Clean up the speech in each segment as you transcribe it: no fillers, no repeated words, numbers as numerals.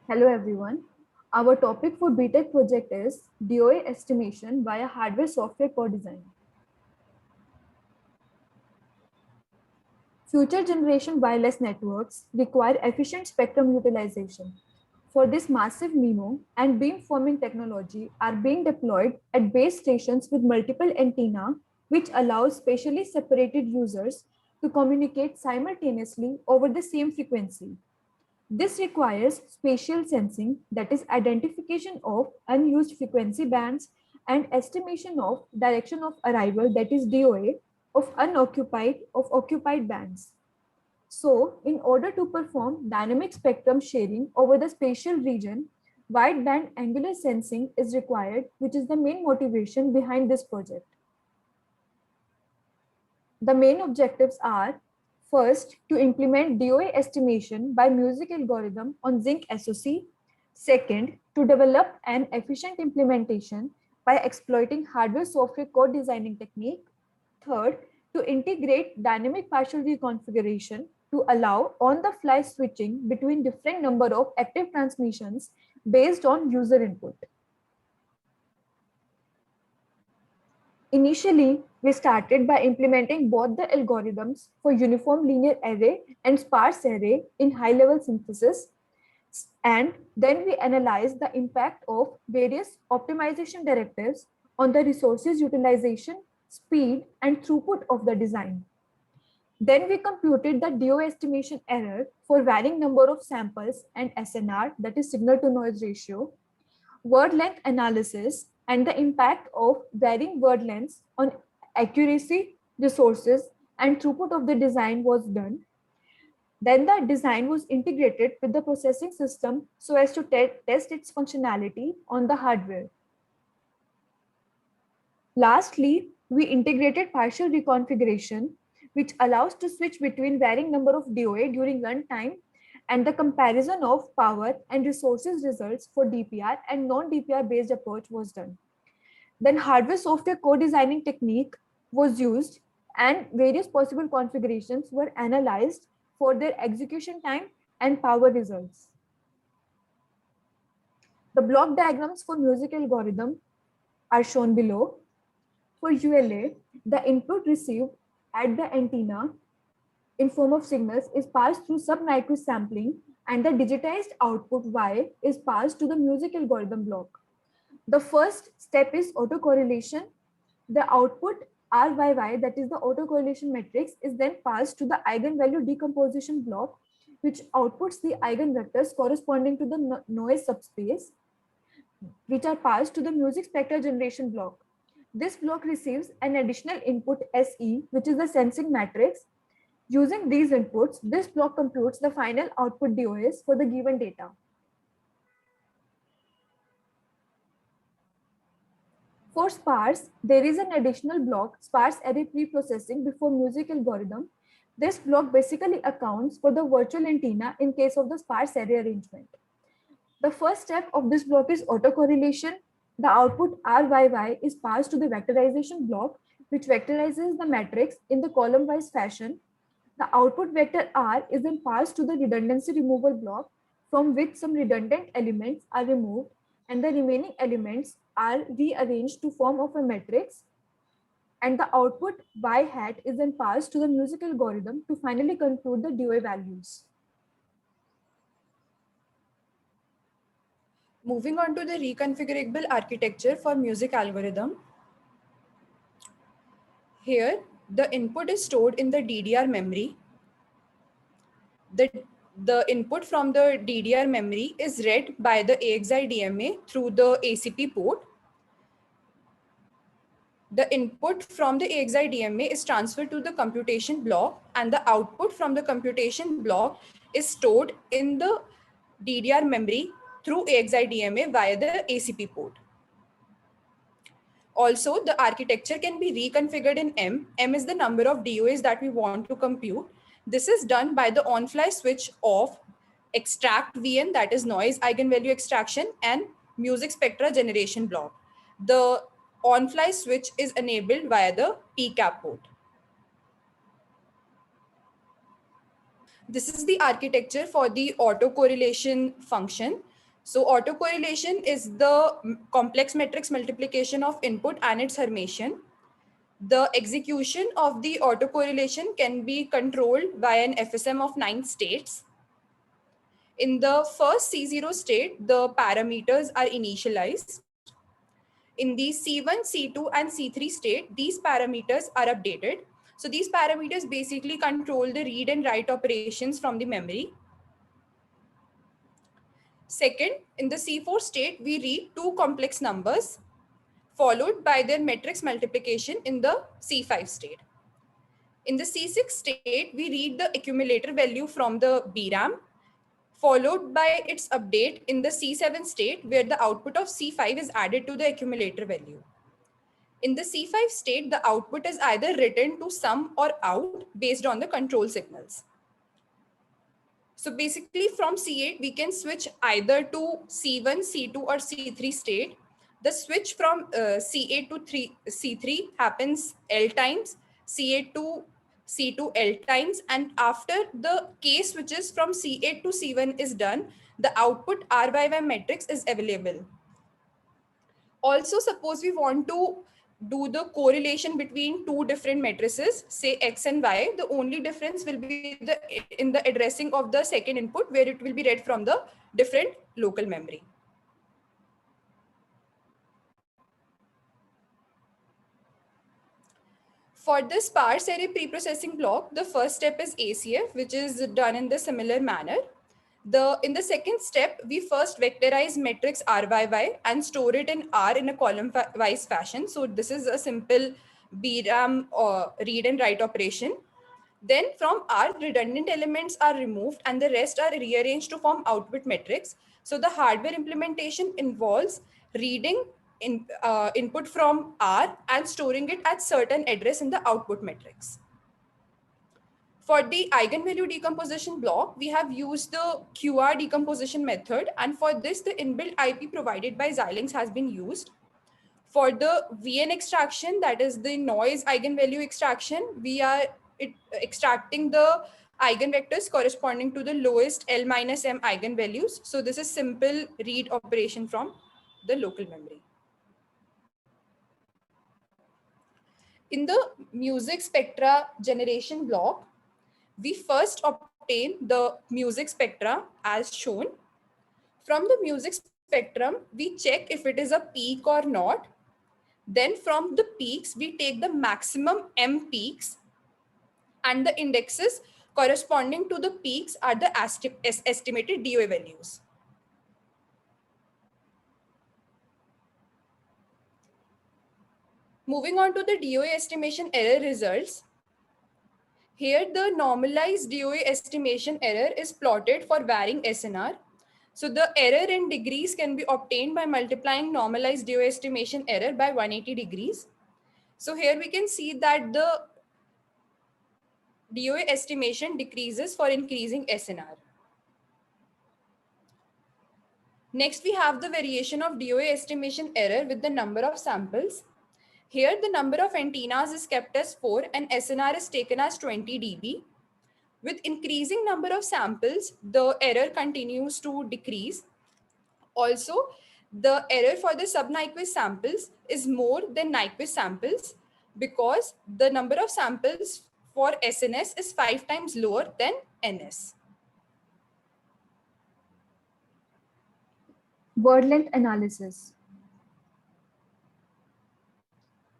Hello everyone. Our topic for BTech project is DOA estimation via hardware software co-design. Future generation wireless networks require efficient spectrum utilization. For this massive MIMO and beamforming technology are being deployed at base stations with multiple antenna, which allows spatially separated users to communicate simultaneously over the same frequency. This requires spatial sensing, that is identification of unused frequency bands, and estimation of direction of arrival, that is DOA, of occupied bands. So, in order to perform dynamic spectrum sharing over the spatial region, wideband angular sensing is required, which is the main motivation behind this project. The main objectives are: first, to implement DOA estimation by music algorithm on Zinc SoC. Second, to develop an efficient implementation by exploiting hardware software co-designing technique. Third, to integrate dynamic partial reconfiguration to allow on-the-fly switching between different number of active transmissions based on user input. Initially, we started by implementing both the algorithms for uniform linear array and sparse array in high-level synthesis. And then we analyzed the impact of various optimization directives on the resources utilization, speed, and throughput of the design. Then we computed the DOA estimation error for varying number of samples and SNR, that is signal to noise ratio, word length analysis, and the impact of varying word lengths on accuracy, resources, and throughput of the design was done. Then the design was integrated with the processing system so as to test its functionality on the hardware. Lastly, we integrated partial reconfiguration, which allows to switch between varying number of DOA during runtime, and the comparison of power and resources results for DPR and non-DPR based approach was done. Then hardware software co-designing technique was used and various possible configurations were analyzed for their execution time and power results. The block diagrams for music algorithm are shown below. For ULA, the input received at the antenna in form of signals is passed through sub-Nyquist sampling, and the digitized output Y is passed to the music algorithm block. The first step is autocorrelation. The output RYY, that is the autocorrelation matrix, is then passed to the eigenvalue decomposition block, which outputs the eigenvectors corresponding to the noise subspace, which are passed to the music spectral generation block. This block receives an additional input SE, which is the sensing matrix. Using these inputs, this block computes the final output DOS for the given data. For sparse, there is an additional block, sparse array preprocessing before music algorithm. This block basically accounts for the virtual antenna in case of the sparse array arrangement. The first step of this block is autocorrelation. The output RYY is passed to the vectorization block, which vectorizes the matrix in the column-wise fashion. The output vector R is then passed to the redundancy removal block, from which some redundant elements are removed and the remaining elements are rearranged to form of a matrix. And the output Y hat is then passed to the music algorithm to finally compute the DOA values. Moving on to the reconfigurable architecture for music algorithm. Here, the input is stored in the DDR memory. The input from the DDR memory is read by the AXI DMA through the ACP port. The input from the AXI DMA is transferred to the computation block, and the output from the computation block is stored in the DDR memory through AXI DMA via the ACP port. Also, the architecture can be reconfigured in M. M is the number of DOAs that we want to compute. This is done by the on-fly switch of extract VN, that is noise eigenvalue extraction, and music spectra generation block. The on-fly switch is enabled via the PCAP port. This is the architecture for the autocorrelation function. So autocorrelation is the complex matrix multiplication of input and its Hermitian. The execution of the autocorrelation can be controlled by an FSM of 9 states. In the first C0 state, the parameters are initialized. In the C1, C2, and C3 state, these parameters are updated. So these parameters basically control the read and write operations from the memory. Second, in the C4 state, we read two complex numbers followed by their matrix multiplication in the C5 state. In the C6 state, we read the accumulator value from the BRAM, followed by its update in the C7 state, where the output of C5 is added to the accumulator value. In the C5 state, the output is either written to sum or out based on the control signals. So basically from C8, we can switch either to C1, C2, or C3 state. The switch from C8 to C3 happens L times, C8 to C2 L times, and after the case switches from C8 to C1 is done, the output R by Y matrix is available. Also, suppose we want to do the correlation between two different matrices, say X and Y, the only difference will be in the addressing of the second input, where it will be read from the different local memory. For this sparse array preprocessing block, the first step is ACF, which is done in the similar manner. In the second step, we first vectorize matrix R by Y and store it in R in a column-wise fashion. So this is a simple BRAM read and write operation. Then from R, redundant elements are removed and the rest are rearranged to form output matrix. So the hardware implementation involves reading input from R and storing it at certain address in the output matrix. For the eigenvalue decomposition block, we have used the QR decomposition method, and for this, the inbuilt IP provided by Xilinx has been used. For the VN extraction, that is the noise eigenvalue extraction, we are extracting the eigenvectors corresponding to the lowest L minus M eigenvalues. So this is simple read operation from the local memory. In the music spectra generation block, we first obtain the music spectra as shown. From the music spectrum, we check if it is a peak or not. Then from the peaks, we take the maximum M peaks, and the indexes corresponding to the peaks are the estimated DOA values. Moving on to the DOA estimation error results. Here, the normalized DOA estimation error is plotted for varying SNR. So the error in degrees can be obtained by multiplying normalized DOA estimation error by 180 degrees. So here we can see that the DOA estimation decreases for increasing SNR. Next, we have the variation of DOA estimation error with the number of samples. Here, the number of antennas is kept as 4 and SNR is taken as 20 dB. With increasing number of samples, the error continues to decrease. Also, the error for the sub-Nyquist samples is more than Nyquist samples because the number of samples for SNS is 5 times lower than NS. Word length analysis.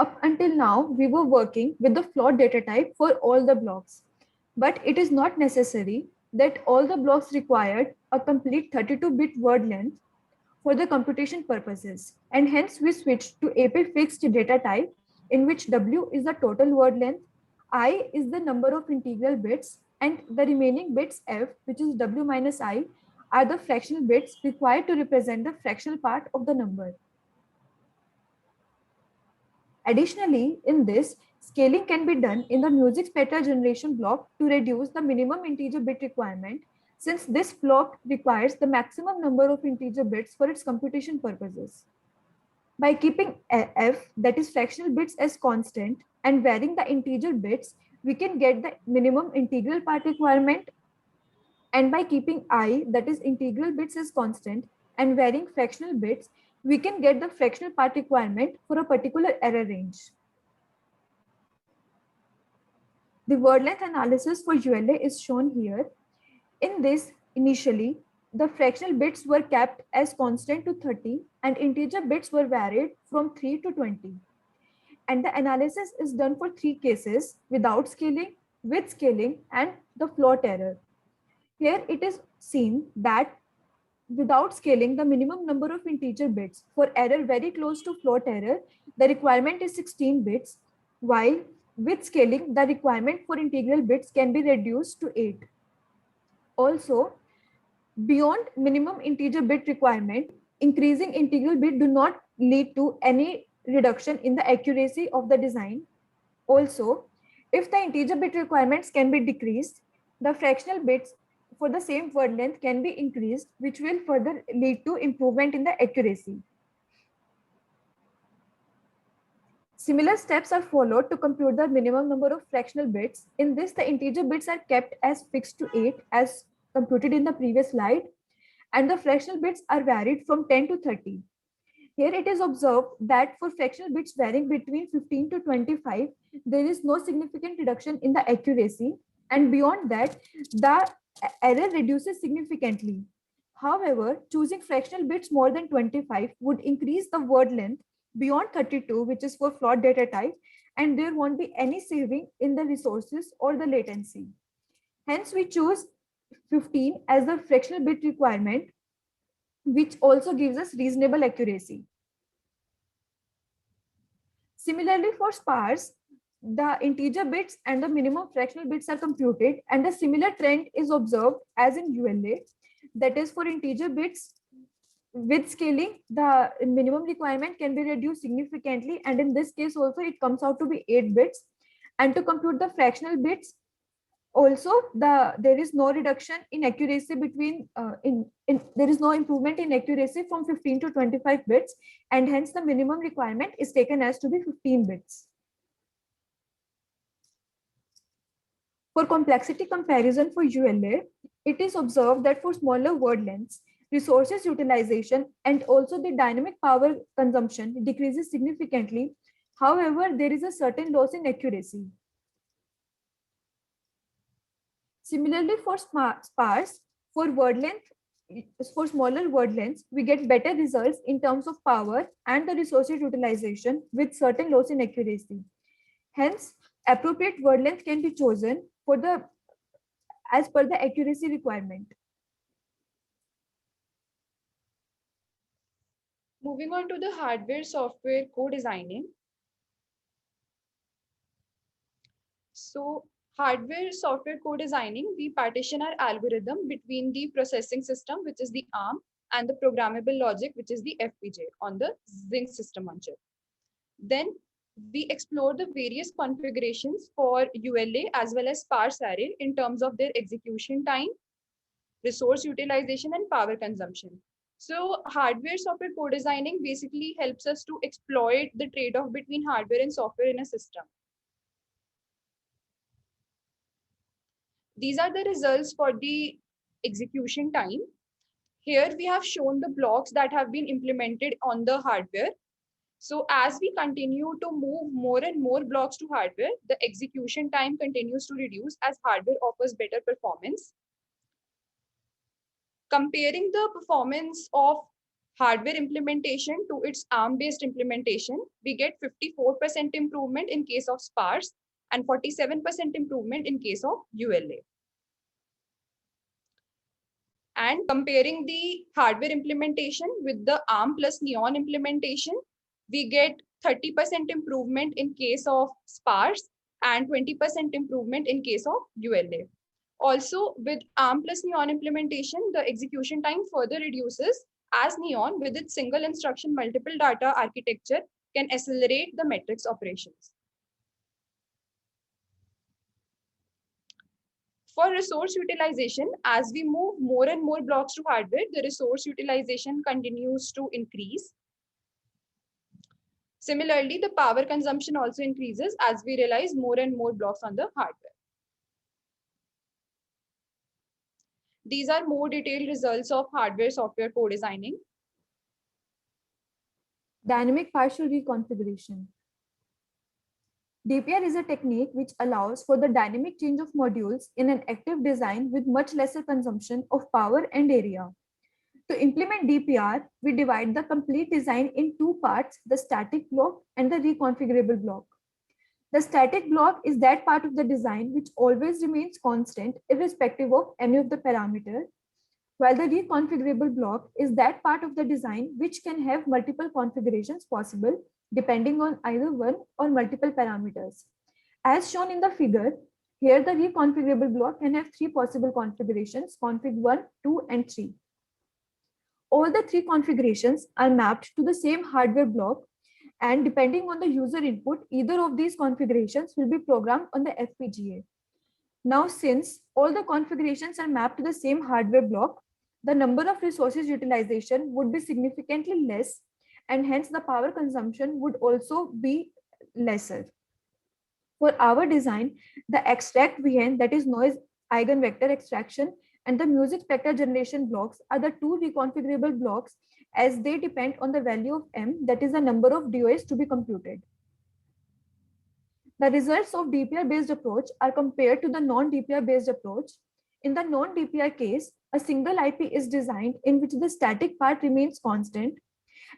Up until now, we were working with the float data type for all the blocks, but it is not necessary that all the blocks required a complete 32-bit word length for the computation purposes, and hence we switched to AP fixed data type, in which W is the total word length, I is the number of integral bits, and the remaining bits F, which is W minus I, are the fractional bits required to represent the fractional part of the number. Additionally, in this, scaling can be done in the music spectra generation block to reduce the minimum integer bit requirement, since this block requires the maximum number of integer bits for its computation purposes. By keeping F, that is fractional bits, as constant and varying the integer bits, we can get the minimum integral part requirement. And by keeping I, that is integral bits, as constant and varying fractional bits, we can get the fractional part requirement for a particular error range. The word length analysis for ULA is shown here. In this, initially, the fractional bits were kept as constant to 30 and integer bits were varied from 3 to 20. And the analysis is done for 3 cases: without scaling, with scaling, and the float error. Here it is seen that without scaling, the minimum number of integer bits for error very close to float error, the requirement is 16 bits, while with scaling, the requirement for integral bits can be reduced to 8. Also, beyond minimum integer bit requirement, increasing integral bit do not lead to any reduction in the accuracy of the design. Also, if the integer bit requirements can be decreased, the fractional bits for the same word length can be increased, which will further lead to improvement in the accuracy. Similar steps are followed to compute the minimum number of fractional bits. In this, the integer bits are kept as fixed to 8 as computed in the previous slide, and the fractional bits are varied from 10 to 30. Here it is observed that for fractional bits varying between 15 to 25, there is no significant reduction in the accuracy, and beyond that, the error reduces significantly. However, choosing fractional bits more than 25 would increase the word length beyond 32, which is for float data type, and there won't be any saving in the resources or the latency. Hence, we choose 15 as the fractional bit requirement, which also gives us reasonable accuracy. Similarly, for sparse, the integer bits and the minimum fractional bits are computed, and a similar trend is observed as in ULA. That is, for integer bits, with scaling, the minimum requirement can be reduced significantly, and in this case also it comes out to be 8 bits. And to compute the fractional bits, also there is no reduction in accuracy between there is no improvement in accuracy from 15 to 25 bits, and hence the minimum requirement is taken as to be 15 bits. For complexity comparison for ULA, it is observed that for smaller word lengths, resources utilization and also the dynamic power consumption decreases significantly. However, there is a certain loss in accuracy. Similarly, for sparse, for word length, for smaller word lengths, we get better results in terms of power and the resources utilization with certain loss in accuracy. Hence, appropriate word length can be chosen for the as per the accuracy requirement. Moving on to the hardware software co-designing. So hardware software co-designing, we partition our algorithm between the processing system, which is the ARM, and the programmable logic, which is the FPGA on the Zinc system on chip. Then we explore the various configurations for ULA as well as sparse array in terms of their execution time, resource utilization, and power consumption. So hardware software co-designing basically helps us to exploit the trade-off between hardware and software in a system. These are the results for the execution time. Here we have shown the blocks that have been implemented on the hardware. So as we continue to move more and more blocks to hardware, the execution time continues to reduce as hardware offers better performance. Comparing the performance of hardware implementation to its ARM-based implementation, we get 54% improvement in case of sparse and 47% improvement in case of ULA. And comparing the hardware implementation with the ARM plus Neon implementation, we get 30% improvement in case of sparse and 20% improvement in case of ULA. Also, with ARM plus Neon implementation, the execution time further reduces as Neon, with its single instruction multiple data architecture, can accelerate the matrix operations. For resource utilization, as we move more and more blocks to hardware, the resource utilization continues to increase. Similarly, the power consumption also increases as we realize more and more blocks on the hardware. These are more detailed results of hardware software co-designing. Dynamic partial reconfiguration. DPR is a technique which allows for the dynamic change of modules in an active design with much lesser consumption of power and area. To implement DPR, we divide the complete design in two parts, the static block and the reconfigurable block. The static block is that part of the design which always remains constant irrespective of any of the parameter, while the reconfigurable block is that part of the design which can have multiple configurations possible depending on either one or multiple parameters. As shown in the figure, here the reconfigurable block can have three possible configurations, config 1, 2, and 3. All the three configurations are mapped to the same hardware block, and depending on the user input, either of these configurations will be programmed on the FPGA. Now, since all the configurations are mapped to the same hardware block, the number of resources utilization would be significantly less, and hence the power consumption would also be lesser. For our design, the extract VN, that is noise eigenvector extraction, and the music spectra generation blocks are the two reconfigurable blocks as they depend on the value of M, that is the number of DOS to be computed. The results of DPR based approach are compared to the non-DPR based approach. In the non-DPR case, a single IP is designed in which the static part remains constant.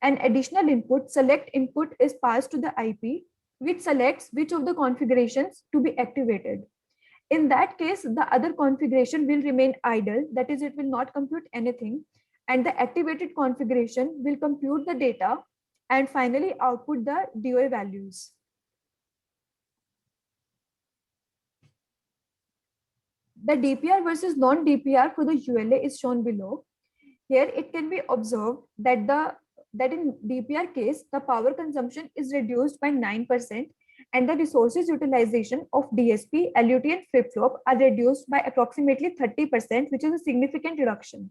An additional input, select input, is passed to the IP, which selects which of the configurations to be activated. In that case, the other configuration will remain idle, that is, it will not compute anything, and the activated configuration will compute the data and finally output the DOA values. The DPR versus non-DPR for the ULA is shown below. Here it can be observed that in DPR case, the power consumption is reduced by 9% and the resources utilization of DSP, LUT, and flip-flop are reduced by approximately 30%, which is a significant reduction.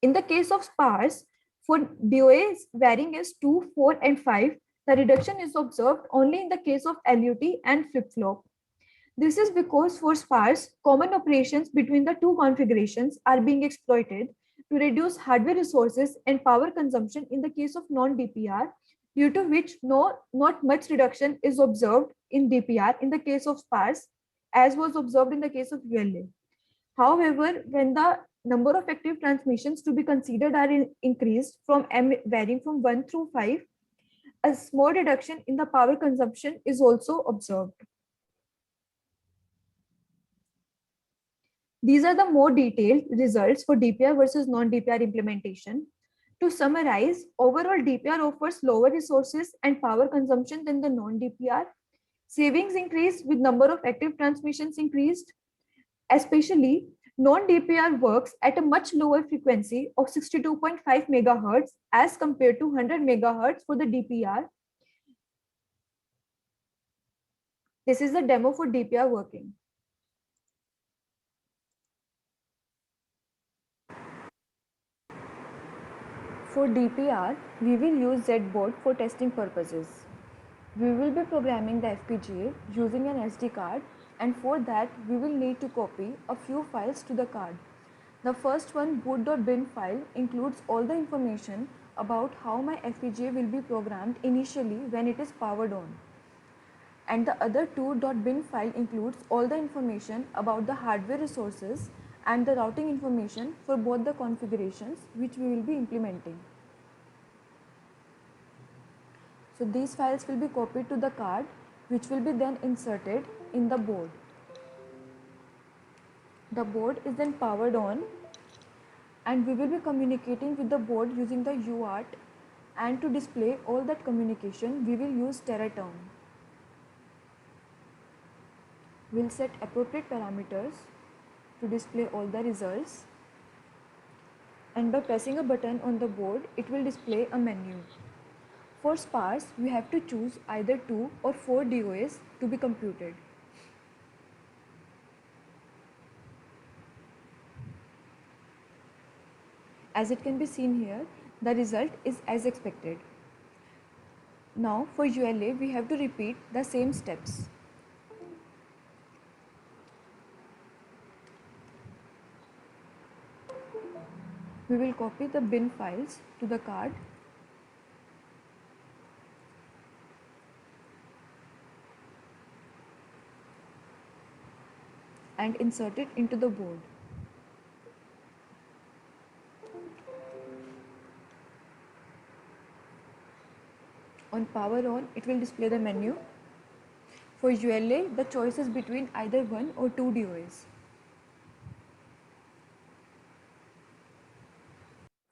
In the case of sparse, for DOAs varying as 2, 4, and 5, the reduction is observed only in the case of LUT and flip-flop. This is because for sparse, common operations between the two configurations are being exploited to reduce hardware resources and power consumption in the case of non-DPR, due to which not much reduction is observed in DPR in the case of sparse, as was observed in the case of ULA. However, when the number of active transmissions to be considered are increased from M varying from 1 through 5, a small reduction in the power consumption is also observed. These are the more detailed results for DPR versus non-DPR implementation. To summarize, overall DPR offers lower resources and power consumption than the non-DPR. Savings increased with number of active transmissions increased. Especially, non-DPR works at a much lower frequency of 62.5 MHz as compared to 100 MHz for the DPR. This is the demo for DPR working. For DPR, we will use Z-board for testing purposes. We will be programming the FPGA using an SD card, and for that we will need to copy a few files to the card. The first one, boot.bin file, includes all the information about how my FPGA will be programmed initially when it is powered on. And the other two .bin file includes all the information about the hardware resources and the routing information for both the configurations which we will be implementing. So these files will be copied to the card, which will be then inserted in the board. The board is then powered on, and we will be communicating with the board using the UART, and to display all that communication we will use Teraterm. We'll set appropriate parameters to display all the results, and by pressing a button on the board, it will display a menu. For sparse, we have to choose either 2 or 4 DOAs to be computed. As it can be seen here, the result is as expected. Now for ULA, we have to repeat the same steps. We will copy the bin files to the card. And insert it into the board. On power on, it will display the menu. For ULA, the choice is between either 1 or 2 DOAs.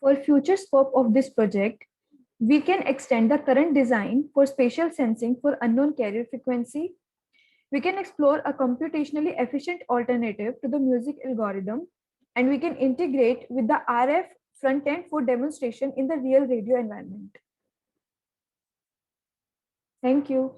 For future scope of this project, we can extend the current design for spatial sensing for unknown carrier frequency. We can explore a computationally efficient alternative to the music algorithm, and we can integrate with the RF front end for demonstration in the real radio environment. Thank you.